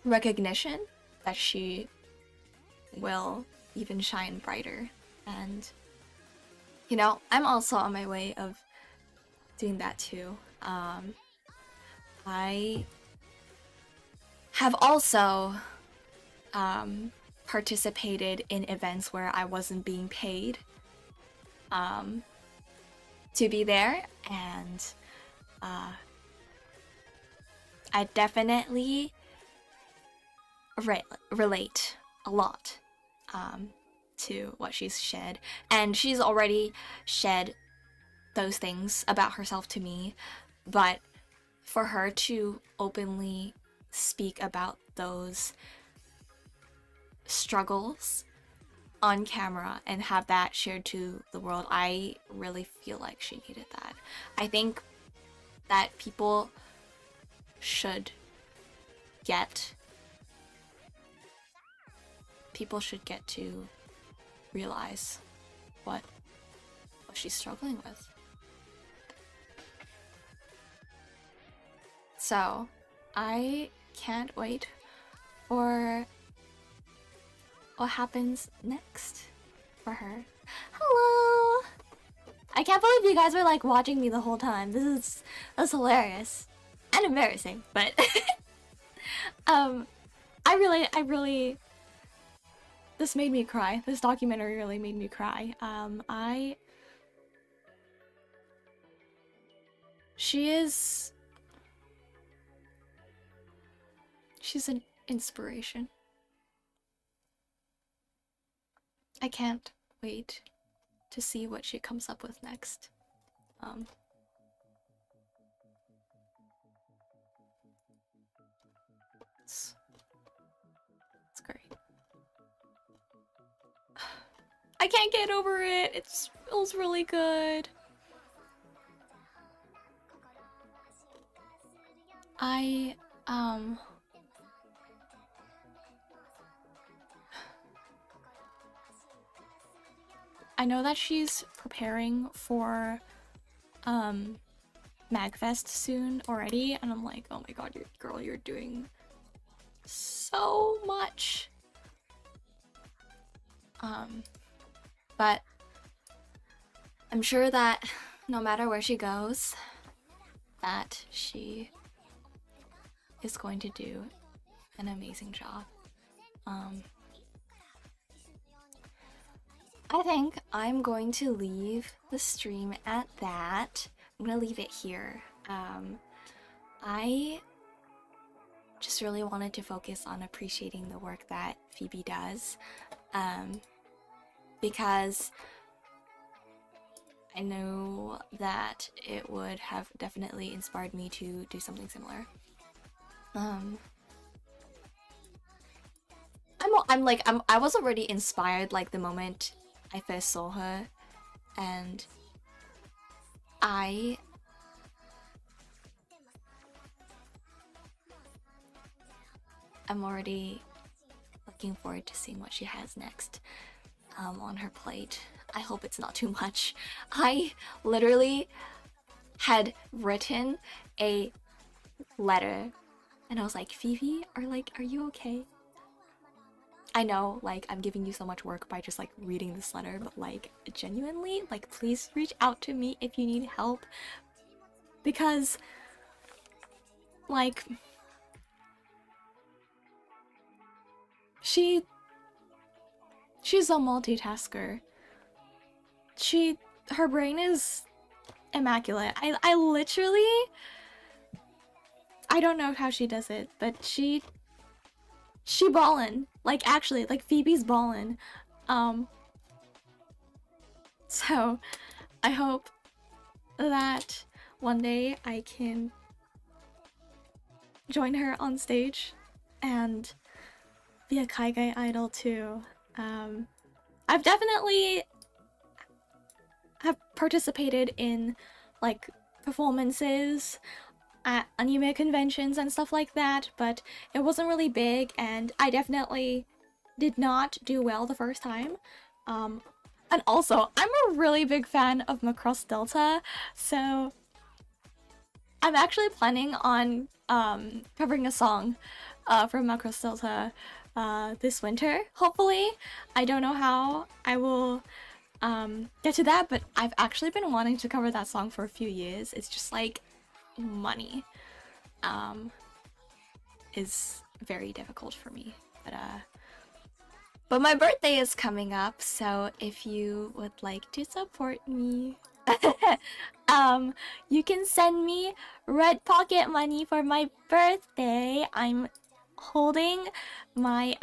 recognition, that she will even shine brighter. And you know, I'm also on my way of doing that too. I have also participated in events where I wasn't being paid to be there, and I definitely relate a lot to what she's shed, and she's already shed those things about herself to me, but for her to openly speak about those struggles on camera and have that shared to the world, I really feel like she needed that. I think that people should get to realize what she's struggling with. So I can't wait for what happens next for her. Hello! I can't believe you guys were like watching me the whole time. That's hilarious and embarrassing, but I really this made me cry. This documentary really made me cry. She's an inspiration. I can't wait to see what she comes up with next. It's great. I can't get over it. It feels really good. I know that she's preparing for MagFest soon already, and I'm like, oh my god, you're doing so much. But I'm sure that no matter where she goes, that she is going to do an amazing job. I think I'm going to leave the stream at that. I'm gonna leave it here. I just really wanted to focus on appreciating the work that Phoebe does, because I know that it would have definitely inspired me to do something similar. I was already inspired like the moment I first saw her, and I'm already looking forward to seeing what she has next on her plate. I hope it's not too much. I literally had written a letter and I was like, Phoebe, are you okay? I know, like, I'm giving you so much work by just, like, reading this letter, but, like, genuinely, like, please reach out to me if you need help. Because, like, she's a multitasker. Her brain is immaculate. I literally, I don't know how she does it, but she ballin'. Like, actually, like, Phoebe's ballin'. So, I hope that one day I can join her on stage and be a Kaigai idol too. I've definitely have participated in, like, performances at anime conventions and stuff like that, but it wasn't really big, and I definitely did not do well the first time. And also, I'm a really big fan of Macross Delta, so I'm actually planning on covering a song from Macross Delta this winter, hopefully. I don't know how I will get to that, but I've actually been wanting to cover that song for a few years. It's just like money is very difficult for me, but my birthday is coming up, so if you would like to support me, you can send me red pocket money for my birthday. I'm holding my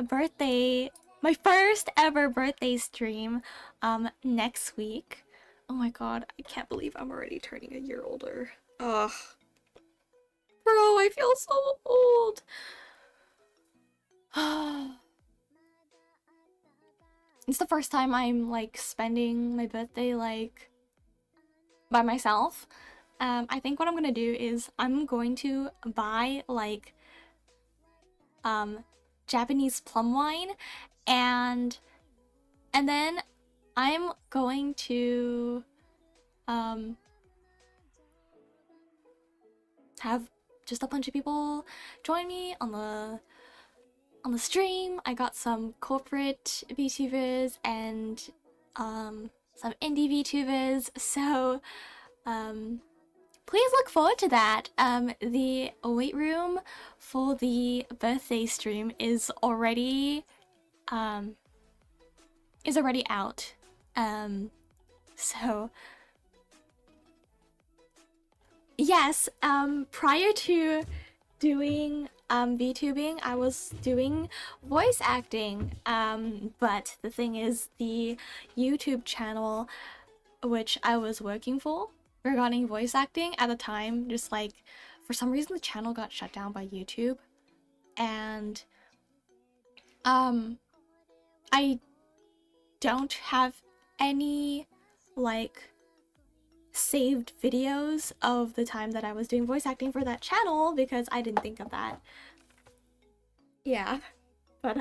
first ever birthday stream next week. Oh my god, I can't believe I'm already turning a year older. Ugh. Bro, I feel so old. It's the first time I'm like spending my birthday like by myself. I think what I'm gonna do is I'm going to buy like Japanese plum wine, and then I'm going to have just a bunch of people join me on the stream. I got some corporate VTubers and some indie VTubers, so please look forward to that. The wait room for the birthday stream is already out. So yes, prior to doing VTubing, I was doing voice acting. But the thing is, the YouTube channel which I was working for regarding voice acting at the time, just like for some reason the channel got shut down by YouTube, and I don't have any like saved videos of the time that I was doing voice acting for that channel because I didn't think of that. Yeah, but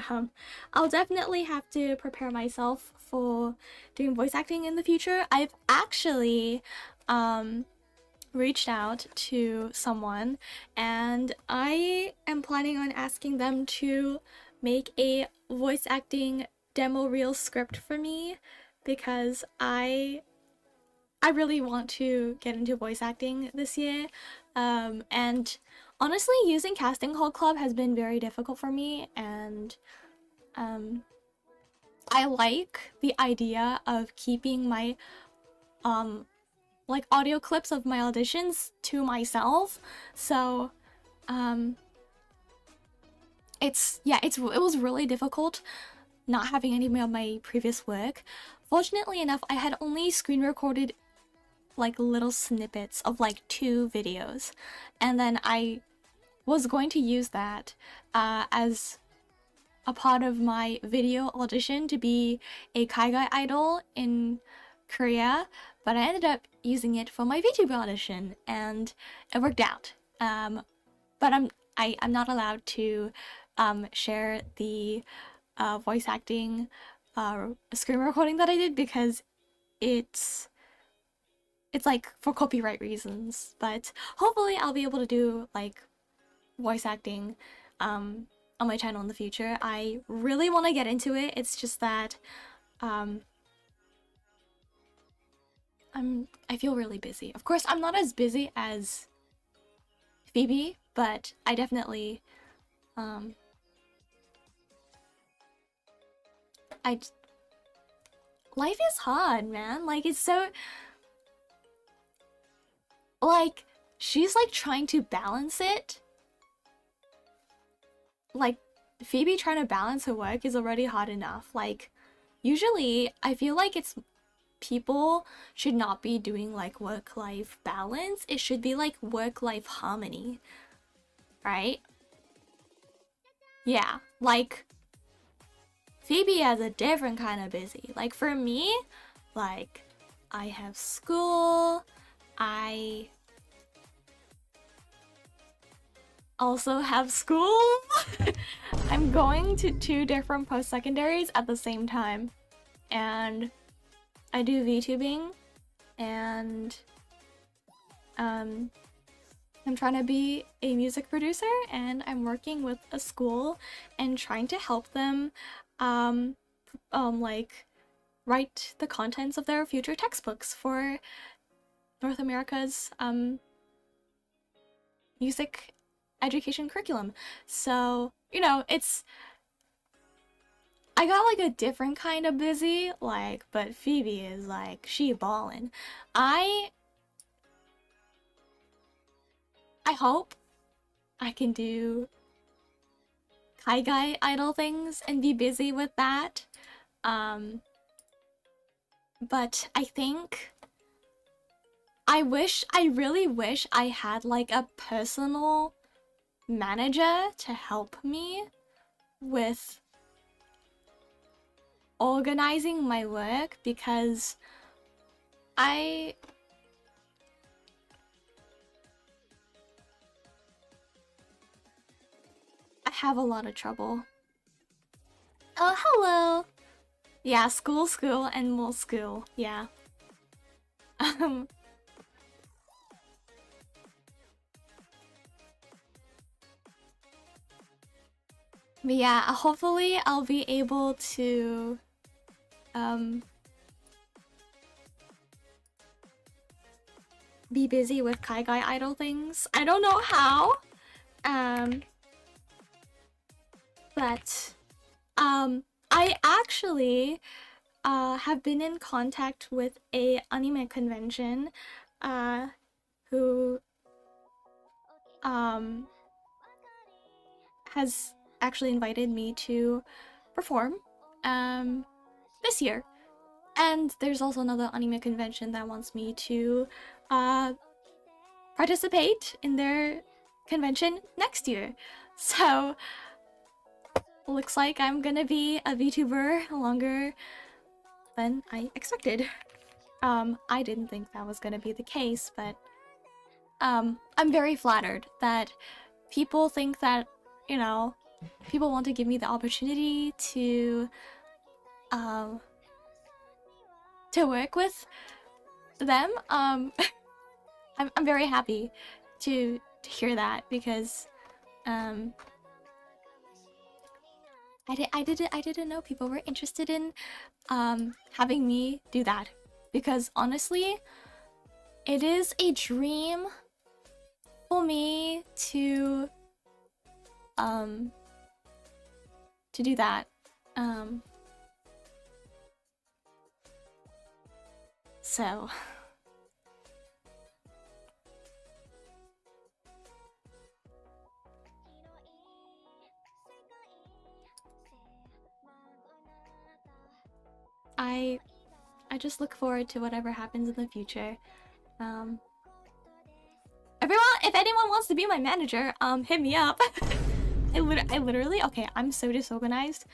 I'll definitely have to prepare myself for doing voice acting in the future. I've actually reached out to someone, and I am planning on asking them to make a voice acting demo reel script for me, because I really want to get into voice acting this year. And honestly, using Casting Call Club has been very difficult for me, and I like the idea of keeping my like audio clips of my auditions to myself. So it was really difficult not having any of my previous work. Fortunately enough, I had only screen recorded like little snippets of like 2 videos, and then I was going to use that as a part of my video audition to be a Kaigai idol in Korea, but I ended up using it for my VTuber audition, and it worked out. But I'm not allowed to share the voice acting screen recording that I did, because it's like for copyright reasons. But hopefully I'll be able to do like voice acting on my channel in the future. I really want to get into it. It's just that I feel really busy. Of course, I'm not as busy as Phoebe, but I definitely life is hard, man. Like, it's so like she's like trying to balance it. Like, Phoebe trying to balance her work is already hard enough. Like, usually I feel like it's people should not be doing like work-life balance. It should be like work-life harmony, right? Yeah, like Phoebe has a different kind of busy. Like for me, like I have school, I also have school. I'm going to 2 different post-secondaries at the same time, and I do VTubing, and I'm trying to be a music producer, and I'm working with a school and trying to help them like write the contents of their future textbooks for North America's music education curriculum. So, you know, I got like a different kind of busy, like, but Phoebe is like, she ballin'. I hope I can do Kaigai idol things and be busy with that. But I think I really wish I had like a personal manager to help me with organizing my work, because I have a lot of trouble. Oh, hello! Yeah, school, and more school, yeah. But yeah, hopefully I'll be able to be busy with Kaigai idol things. I don't know how. But I actually have been in contact with a anime convention who has actually invited me to perform this year. And there's also another anime convention that wants me to participate in their convention next year. So looks like I'm gonna be a VTuber longer than I expected. I didn't think that was gonna be the case, but I'm very flattered that people think that, you know, people want to give me the opportunity to work with them. I'm very happy to hear that, because I didn't know people were interested in having me do that, because honestly, it is a dream for me to do that. So I just look forward to whatever happens in the future. Everyone, if anyone wants to be my manager, hit me up. I literally, okay, I'm so disorganized.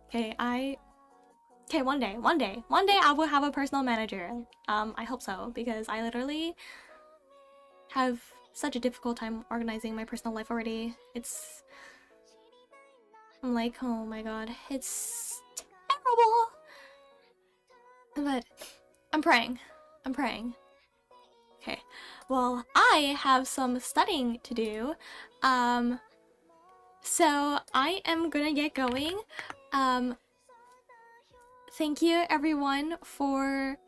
Okay, one day I will have a personal manager. I hope so, because I literally have such a difficult time organizing my personal life already. I'm like, oh my god, it's terrible. But I'm praying. Okay, well, I have some studying to do. So I am gonna get going. Thank you everyone for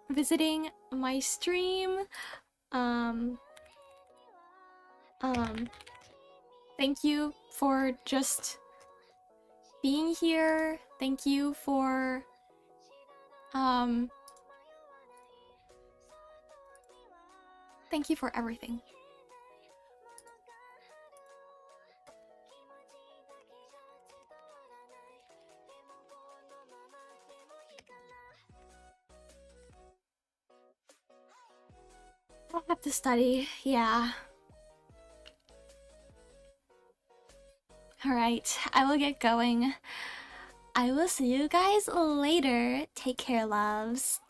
visiting my stream. Thank you for just being here. Thank you for thank you for everything. I have to study, yeah. Alright, I will get going. I will see you guys later. Take care, loves.